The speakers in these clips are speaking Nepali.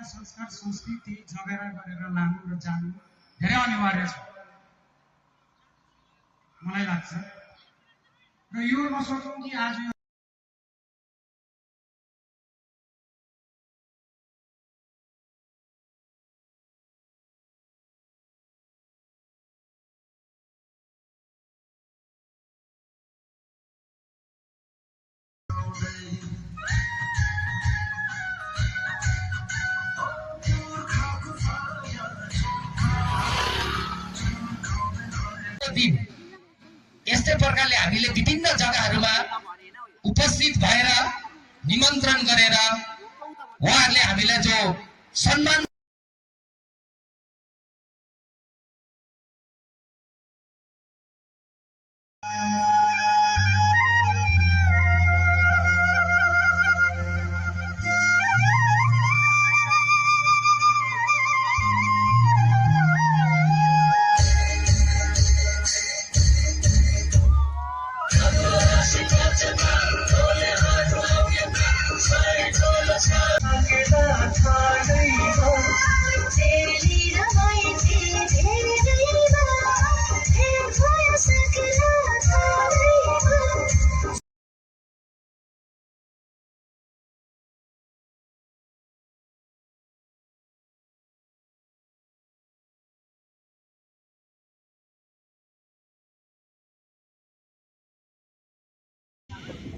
परम्परा संस्कार संस्कृति जगेरा गरेर लानु र जानु धेरै अनिवार्य छ मलाई लाग्छ। र यो नसोचौं कि आज दिन यस्तै प्रकारले हामीले विभिन्न जग्गाहरूमा उपस्थित भएर निमन्त्रण गरेर उहाँहरूले हामीलाई जो सम्मान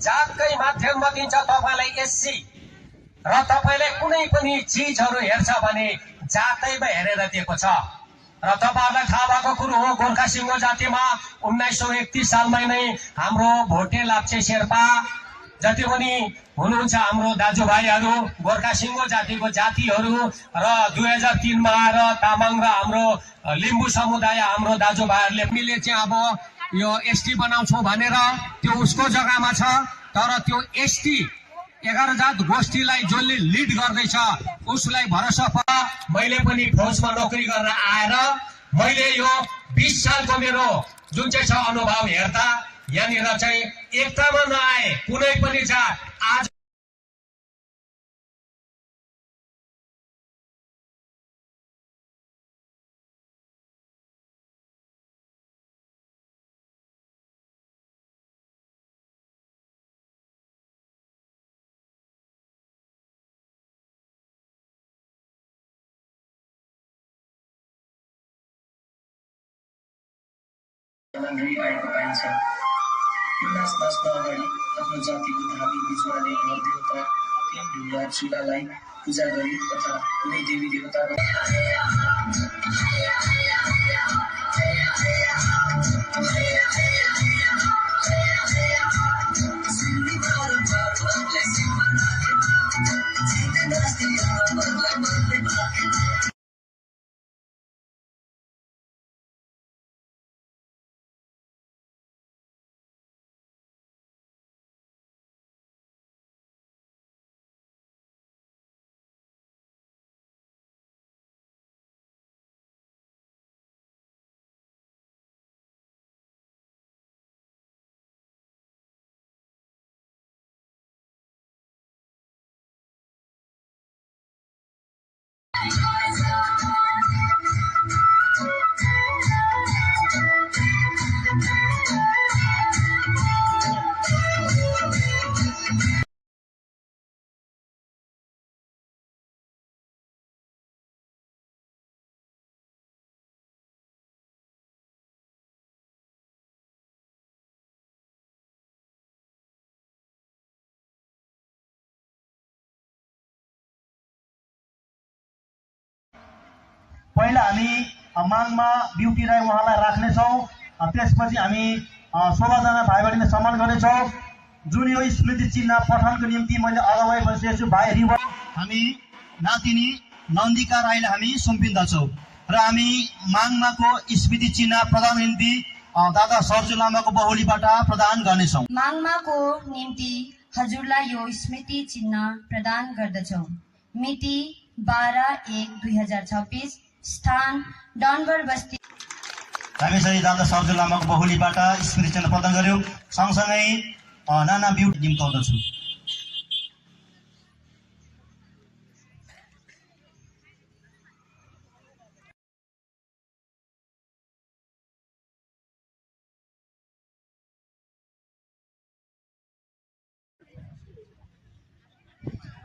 जातकै माध्यममा दिन्छ तपाईलाई एससी र तपाईले कुनै पनि चीजहरू हेर्छ भने जातैमा हेरेर दिएको छ। र तपाईहरुलाई थाहा भएको कुरो हो गोर्खा सिंह जातिमा 1931 सालमै नै हाम्रो भोटे लाप्चे शेर्पा जति पनि हुनुहुन्छ हाम्रो दाजुभाइहरू गोर्खा सिंह जातिको जातिहरू र 2003 मा आएर तामाङ र हाम्रो लिम्बू समुदाय हाम्रो दाजुभाइहरूले मिले चाहिँ अब यो एसटी बनाउँछौ भनेर त्यो उसको जग्गामा छ। तर त्यो एसटी 11 जात गोष्ठीलाई जसले लिड गर्दैछ उसलाई भरोसा प मैले पनि फौजमा नोकरी गर्न आएर मैले यो 20 सालको मेरो जुन चाहिँ छ अनुभव हेर्दा यहाँनिर चाहिँ एकतामा नआए कुनै पनि जात आज आएको पाइन्छ। यो नाच नाच्न अगाडि आफ्नो जातिको धार्मिक बिजुवाले घर देवता ढुङ्गा चुलालाई पूजा गरी तथा कुनै देवी देवताको पहिला हामी मागमा ब्युटी राई उहाँलाई राख्नेछौँ। त्यसपछि हामी 16 जना भाइ बहिनीलाई सम्मान गर्नेछौँ। जुन यो स्मृति चिन्ह पठनको निम्ति मैले अगावै बसेको छु भाइ रिवर हामी नातिनी नन्दिका राईलाई हामी सुम्पिन्दछौँ र हामी मागमाको स्मृति चिन्ह प्रदान निम्ति दादा सर्जु लामाको बहुलीबाट प्रदान गर्नेछौँ। मागमाको निम्ति हजुरलाई यो स्मृति चिन्ह प्रदान गर्दछौँ। मिति 12/1/2026 स्थान डनबर बस्ती। हामी चाहिँ दादा सर्जु लामाको बहुलीबाट स्मृति चिन्ह प्रदान गर्यौं। सँगसँगै नाना ब्युटी निम्ताउँदछु।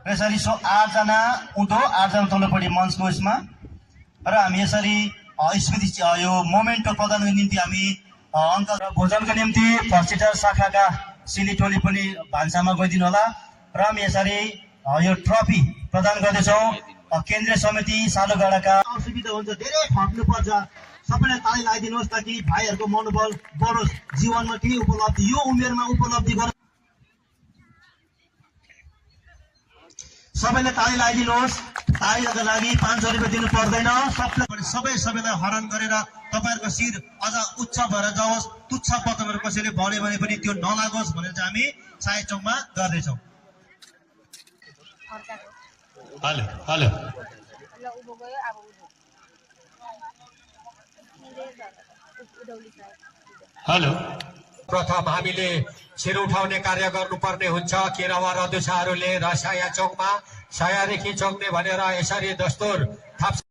र यसरी 8जना उँधो 8जना तल्लोपट्टि मञ्चको यसमा र हामी यसरी स्मृति यो मोमेन्टो प्रदानको निम्ति हामी अङ्क र भोजनको निम्ति फर्सिटर शाखाका सिलिटोली पनि भान्सामा गइदिनु होला र हामी यसरी यो ट्रफी प्रदान गर्दैछौँ केन्द्रीय समिति सालुगडाका असुविधा हुन्छ धेरै खट्नुपर्छ सबैले ताली लगाइदिनुहोस् ताकि भाइहरूको मनोबल बढोस् जीवनमा केही उपलब्धि यो उमेरमा उपलब्धि गर सबैले ताली लगाइदिनुहोस् तालीका लागि 500 रुपियाँ दिनु पर्दैन सबैलाई हरान गरेर तपाईँहरूको शिर अझ उच्च भएर जाओस् तुच्छ पतनहरू कसैले भन्यो भने पनि त्यो नलागोस् भनेर चाहिँ हामी साय चौकमा गर्दैछौँ हेलो हेलो हेलो प्रथम हामीले शिर उठाउने कार्य गर्नुपर्ने हुन्छ केरावा रदुसाहरूले र साया चौकमा सायादेखि चौकने भनेर यसरी दस्तुर थाप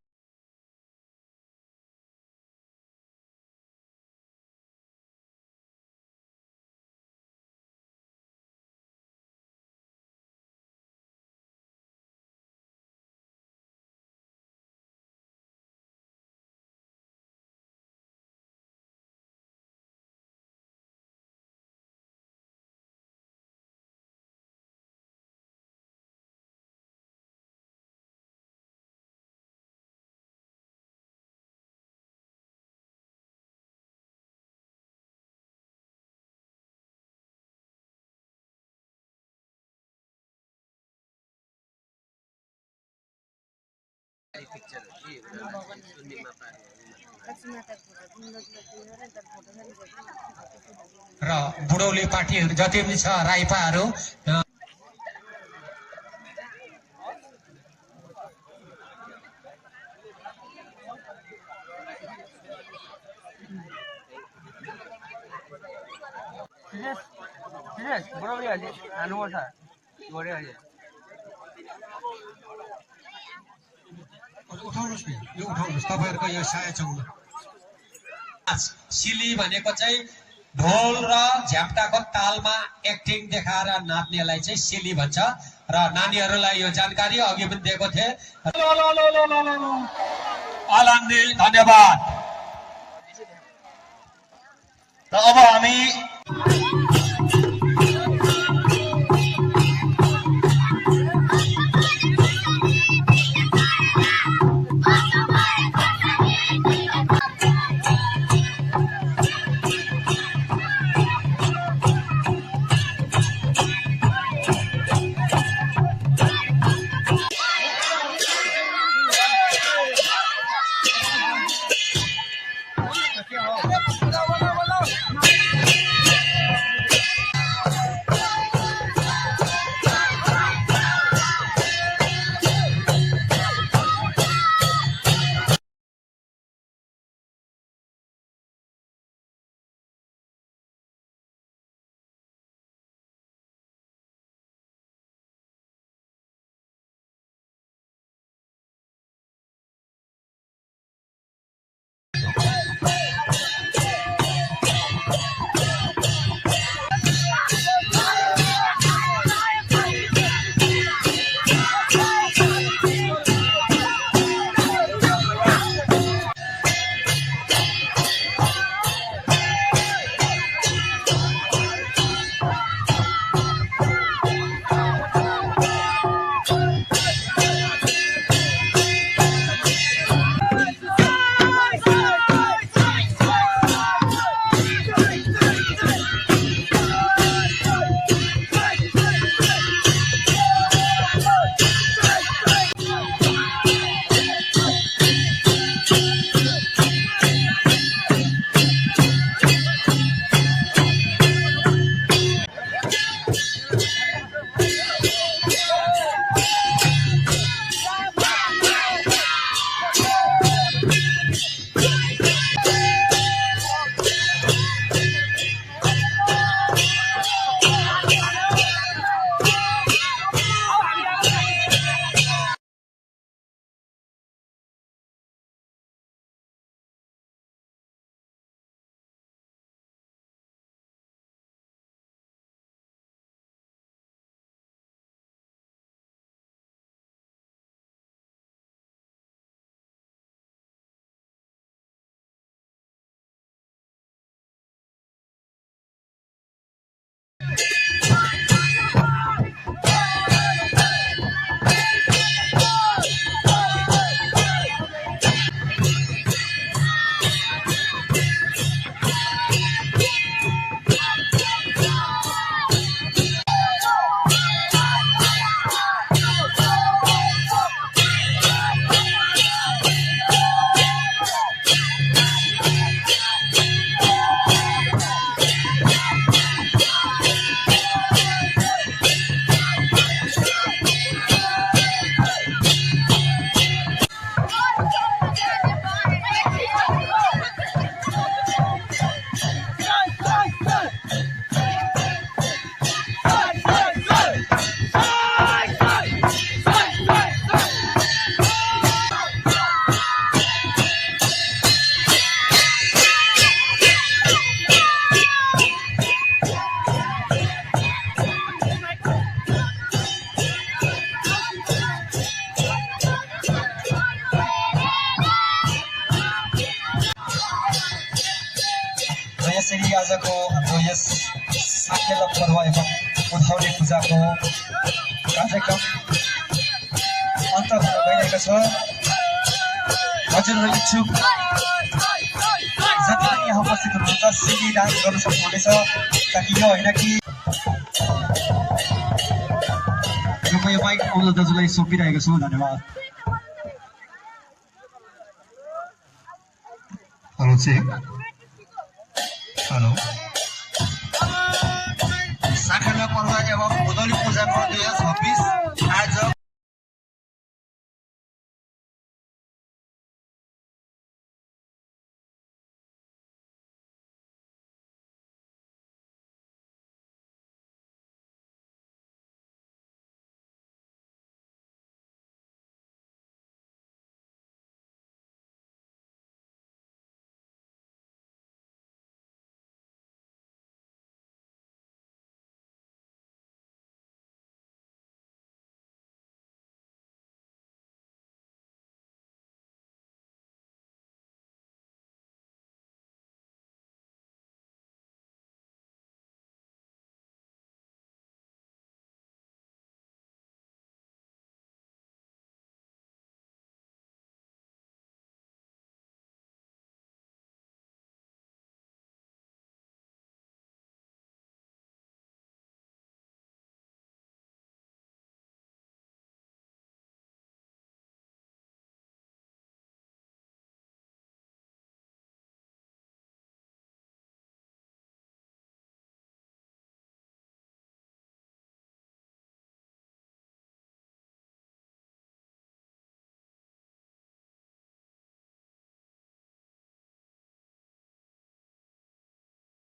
र बुढौली पार्टीहरू जति पनि छ राइपाहरू उठाउनुहोस् नि यो उठाउनुहोस् तपाईँहरूको यो साया चौकमा सिली भनेको चाहिँ ढोल र झ्याप्टाको तालमा एक्टिङ देखाएर नाच्नेलाई चाहिँ सिली भन्छ र नानीहरूलाई यो जानकारी अघि पनि दिएको थिएँ आलान्दी धन्यवाद र अब हामी गरी आजको हाम्रो यस साकेला पर्व एवं उधौली पूजाको कार्यक्रम अन्त हुन गइरहेको छ। हजुरहरू इच्छुक जति पनि यहाँ उपस्थित हुनुहुन्छ सिडी डान्स गर्न सक्नुहुनेछ, ताकि यो होइन कि यो बाइक आउँदा दाजुलाई सुम्पिरहेको छु। धन्यवाद। Hello check, hello. साकेला पर्व एवं उधौली पूजाको 2026